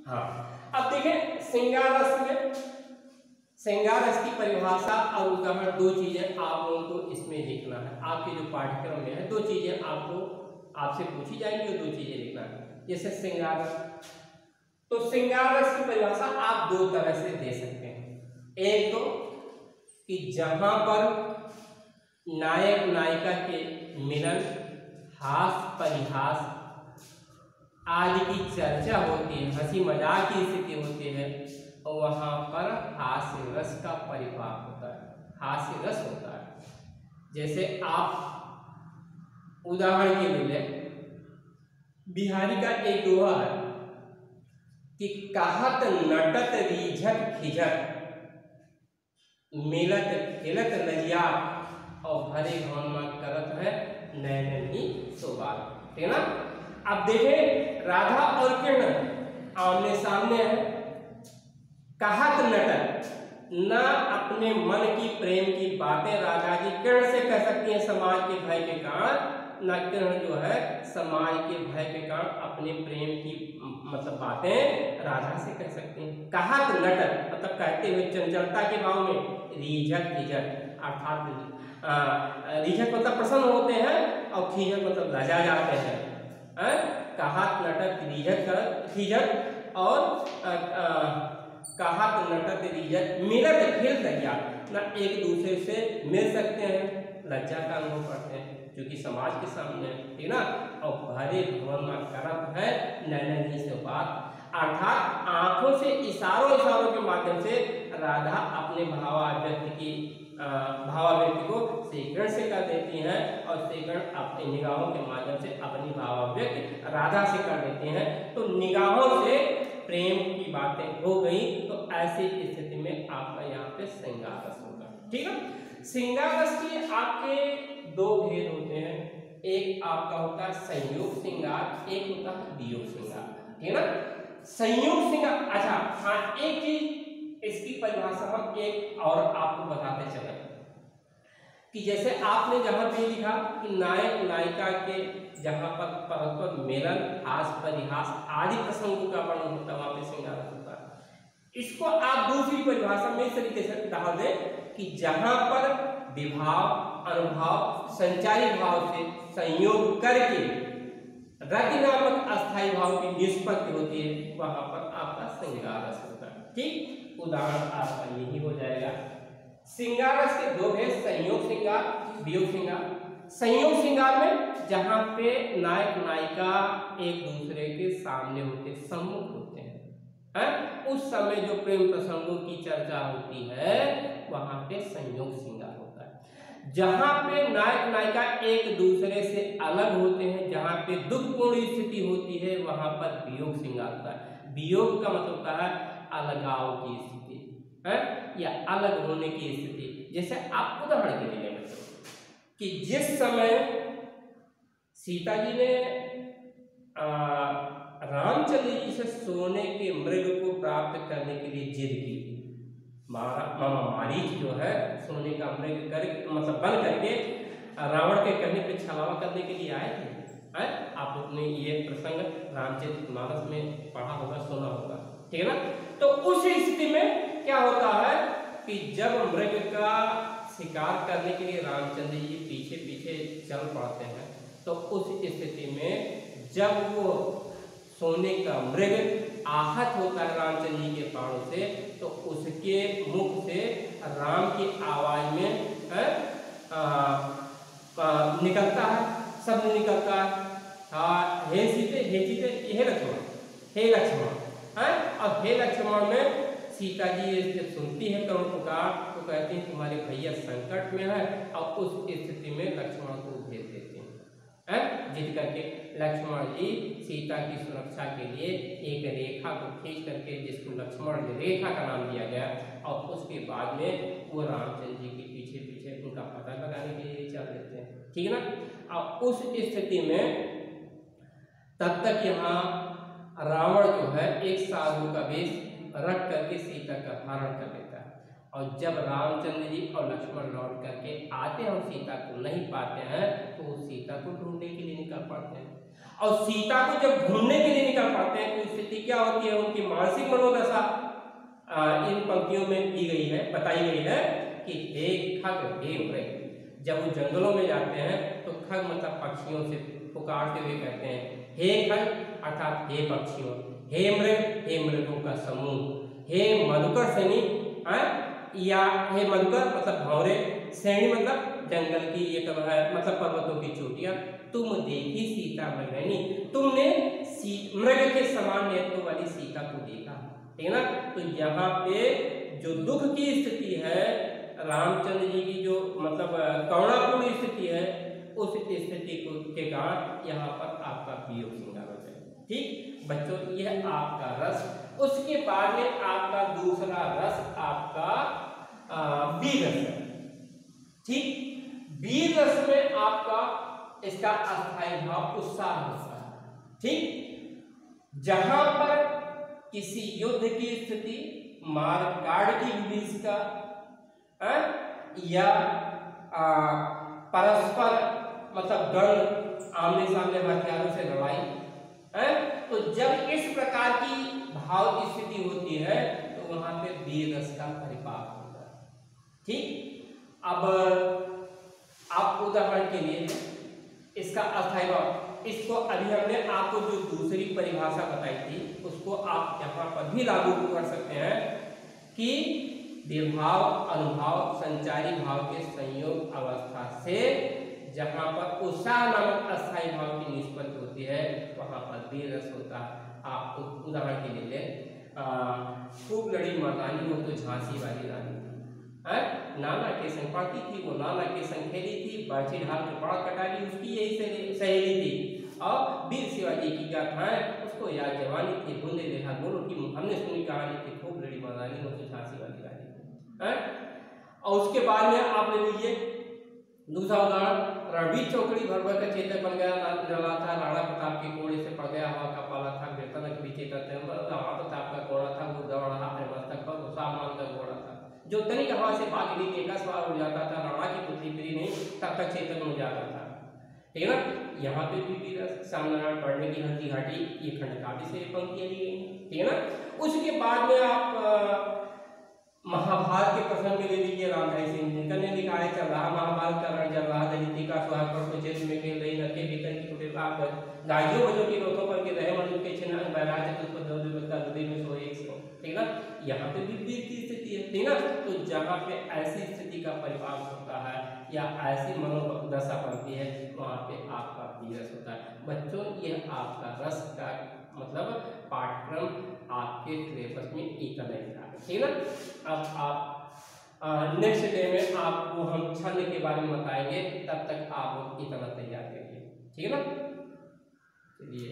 हाँ, अब देखें श्रृंगार रस में, श्रृंगार रस की परिभाषा और उदाहरण, दो चीजें आप लोगों को इसमें लिखना है। आपके जो पाठ्यक्रम में है दो चीजें आपको आपसे पूछी जाएंगी और दो चीजें लिखना है। जैसे श्रृंगार रस, तो श्रृंगार रस की परिभाषा आप दो तरह से दे सकते हैं। एक तो कि जहां पर नायक नायिका के मिलन, हास परिहास आदि की चर्चा होती है, हंसी मजाक की स्थिति होती है, और वहां पर हास्य रस का परिपाक होता है, हास्य रस होता है। जैसे आप उदाहरण के लिए बिहारी का एक दोहा है कि कहत नटत रीझत खिझत, मिलत खिलत लजिया, और भरे भवन में करत है नैन ही सोबाल। ठीक है ना। अब देखें राधा और कृष्ण आमने सामने है। कहत नटत, न अपने मन की प्रेम की बातें राधा जी कृष्ण से कह सकती हैं समाज के भय के कारण, न कृष्ण जो है समाज के भय के कारण अपने प्रेम की मतलब बातें राधा से कह सकते हैं। कहत नटत मतलब कहते हुए चंचलता के भाव में, रीझत खिझत अर्थात रीझत मतलब प्रसन्न होते हैं और खिझत मतलब लजा जाते हैं। कहत नटत रीझत खिझत और कहत नटत रीझत मिलत खिल लज्जा, ना एक दूसरे से मिल सकते हैं, लज्जा का अनुभव करते हैं क्योंकि समाज के सामने, ठीक ना। और भरे भवन में करत है नैन ही से बात, अर्थात आंखों से इशारों के माध्यम से राधा अपने भावाभिव्यक्ति को श्रीकृष्ण से कर देती हैं और श्रीकृष्ण अपनी निगाहों के माध्यम से अपनी भावाभिव्यक्ति राधा से कर देते हैं। तो निगाहों से प्रेम की बातें हो गई, तो ऐसी स्थिति में आपका यहाँ पे श्रृंगार रस होगा। ठीक है। श्रृंगार रस के आपके दो भेद होते हैं, एक आपका होता है संयोग श्रृंगार, एक होता है वियोग श्रृंगार। ठीक है ना। संयोग श्रृंगार, अच्छा हाँ, एक चीज इसकी परिभाषा हम एक और आपको बताते चले कि जैसे आपने जहां पे लिखा कि नायक नायिका के जहां पर परस्पर मिलन, हास परिहास आदि प्रसंगों का वर्णन होता है, वहां पे श्रृंगार होता है। इसको आप दूसरी परिभाषा में इस तरीके से डाल दें कि जहां पर विभाव अनुभाव संचारी भाव से संयोग करके रति नामक अस्थायी भाव की निष्पत्ति होती है, वहां पर आपका श्रृंगार रस होता है। ठीक, उदाहरण आपका यही हो जाएगा। श्रृंगार रस के दो भेद, संयोग श्रृंगार, वियोग श्रृंगार। संयोग श्रृंगार में जहां पे नायक नायिका एक दूसरे के सामने होते, सम्मुख होते हैं, उस समय जो प्रेम प्रसंगों की चर्चा होती है वहां पे संयोग श्रृंगार होता है। जहां पे नायक नायिका एक दूसरे से अलग होते हैं, जहां पे दुखपूर्ण स्थिति होती है, वहां पर वियोग श्रृंगार होता है। वियोग का मतलब होता है अलगाव की स्थिति है या अलग होने की स्थिति। जैसे आप उदाहरण के लिए कि जिस समय सीता जी ने रामचंद्र जी से सोने के मृग को प्राप्त करने के लिए जिद की, मामा मारीच जो है सोने का मृग कर मतलब बन करके रावण के कहने पे छलावा करने के लिए आए थे। आप लोग ने ये प्रसंग रामचरितमानस में पढ़ा होगा, सुना होगा। ठीक है ना। तो उस स्थिति में क्या होता है कि जब मृग का शिकार करने के लिए रामचंद्र जी पीछे पीछे चल पड़ते हैं, तो उस स्थिति में जब वो सोने का मृग आहत होता है रामचंद्र जी के बाणों से, तो उसके मुख से राम की आवाज में निकलता है, शब्द निकलता है, हे सीते हे सीते हे लक्ष्मण, हे लक्ष्मण। और हे लक्ष्मण में सीता जी जब सुनती है करुण पुकार तो कहती हैं तुम्हारे भैया संकट में है, और उस स्थिति में लक्ष्मण को भेज देते हैं। जिद करके लक्ष्मण जी सीता की सुरक्षा के लिए एक रेखा को खींच करके, जिसको लक्ष्मण रेखा का नाम दिया गया, और उसके बाद में वो रामचंद्र जी के पीछे पीछे उनका पता लगाने के लिए चल देते हैं। ठीक है ना। और उस स्थिति में तब तक यहाँ रावण जो है एक साधु का वेश रख करके सीता का हरण कर लेता है, और जब रामचंद्र जी और लक्ष्मण लौट करके आते हैं और सीता को नहीं पाते हैं, तो वो सीता को ढूंढने के लिए निकल पड़ते हैं। और सीता को जब घूमने के लिए निकल पाते हैं तो स्थिति क्या होती है, उनकी मानसिक मनोदशा इन पंक्तियों में दी गई है, बताई गई है कि हे खग हे मृग। जब वो जंगलों में जाते हैं तो खग मतलब पक्षियों से पुकारते हुए कहते हैं हे खग अर्थात हे पक्षियों, हे मृग हे मृगों का समूह, हे मधुकर श्रेणी या हे मधुकर मतलब भंवरे, श्रेणी मतलब जंगल की एक मतलब पर्वतों की चोटियां, तुम देखी सीता मृगनी, तुमने मृग के समान नेत्रों वाली सीता को देखा, ठीक है ना। तो यहाँ पे जो दुख की स्थिति है रामचंद्र जी की, जो मतलब करुणापूर्ण स्थिति है, उस स्थिति को के कारण यहाँ पर आपका वियोग श्रृंगार हो जाए। ठीक बच्चों, यह आपका रस। उसके बाद में आपका दूसरा रस आपका वीर रस है। ठीक, वीर रस में आपका इसका अस्थायी भाव उत्साह होता है। ठीक, जहां पर किसी युद्ध की स्थिति, मारकाट की विभीषिका या परस्पर मतलब गण आमने सामने हथियारों से लड़ाई है, तो जब इस प्रकार की भाव की स्थिति होती है तो वहां पे वीर रस का परिपाक होता है। ठीक, अब आप उदाहरण के लिए इसका अस्थायी भाव, इसको अभी हमने आपको जो दूसरी परिभाषा बताई थी उसको आप यहाँ पर भी लागू कर सकते हैं कि विभाव अनुभाव संचारी भाव के संयोग अवस्था से जहाँ पर उत्साह नामक अस्थायी भाव की निष्पत्ति होती है वहां पर वीर रस होता है। आप उदाहरण के लिए खूब लड़ी मर्दानी हो तो झांसी वाली रानी थी, नाना के संग पढ़ती थी, वो नाना के संग खेली थी, बाछी ढाल के बड़ा कटारी उसकी यही सहेली थी, और वीर शिवाजी की गाथाएं उसको याद जवानी थी, बूंदे देहा दोनों की हमने सुनी कहानी थी, खूब लड़ी मर्दानी हो तो झांसी वाली रानी थी। और उसके बाद में आप ले लीजिए दूसरा उदाहरण, रणबीर चौकड़ी भर भर का चेतक बन गया, डला था राणा प्रताप के कोड़े से पड़ गया, हवा का पाला था, गिरता के पीछे करते राणा प्रताप का घोड़ा था, वो दौड़ रहा अपने मस्तक पर, वो सामान का घोड़ा था, जो तनिक हवा से भाग नहीं टेका सवार हो जाता था, राणा की पुत्री प्री नहीं तब तक चेतन हो जाता था। ठीक है ना, यहाँ पे भी सामनारायण पढ़ने की हल्दी घाटी ये खंड काव्य से पंक्तियां ली गई। ठीक है ना, उसके बाद में आप महाभारत के प्रसंग में ले लीजिए, रामधारी सिंह दिनकर ने लिखा है, चल रहा महाभारत का रण चल रहा, दलित का सुहाग पर चेत में खेल रही, नके भीतर की टूटे आप गाजियों बजों की रोतों पर के रहे मनु के छिन्न बैराज चतुष्पद दौलत हृदय में सोए 100। ठीक ना, यहाँ पे भी वीर की स्थिति है। ठीक ना, तो जहाँ पे ऐसी स्थिति का परिपाक होता है या ऐसी मनोदशा बनती है वहाँ पे आपका वीर रस होता है। बच्चों, यह आपका रस का मतलब पाठ्यक्रम आपके सिलेबस में इतना ही था। ठीक है ना, अब आप नेक्स्ट डे में आपको हम छंद के बारे में बताएंगे, तब तक आप इतना तैयार करिए। ठीक है ना, चलिए।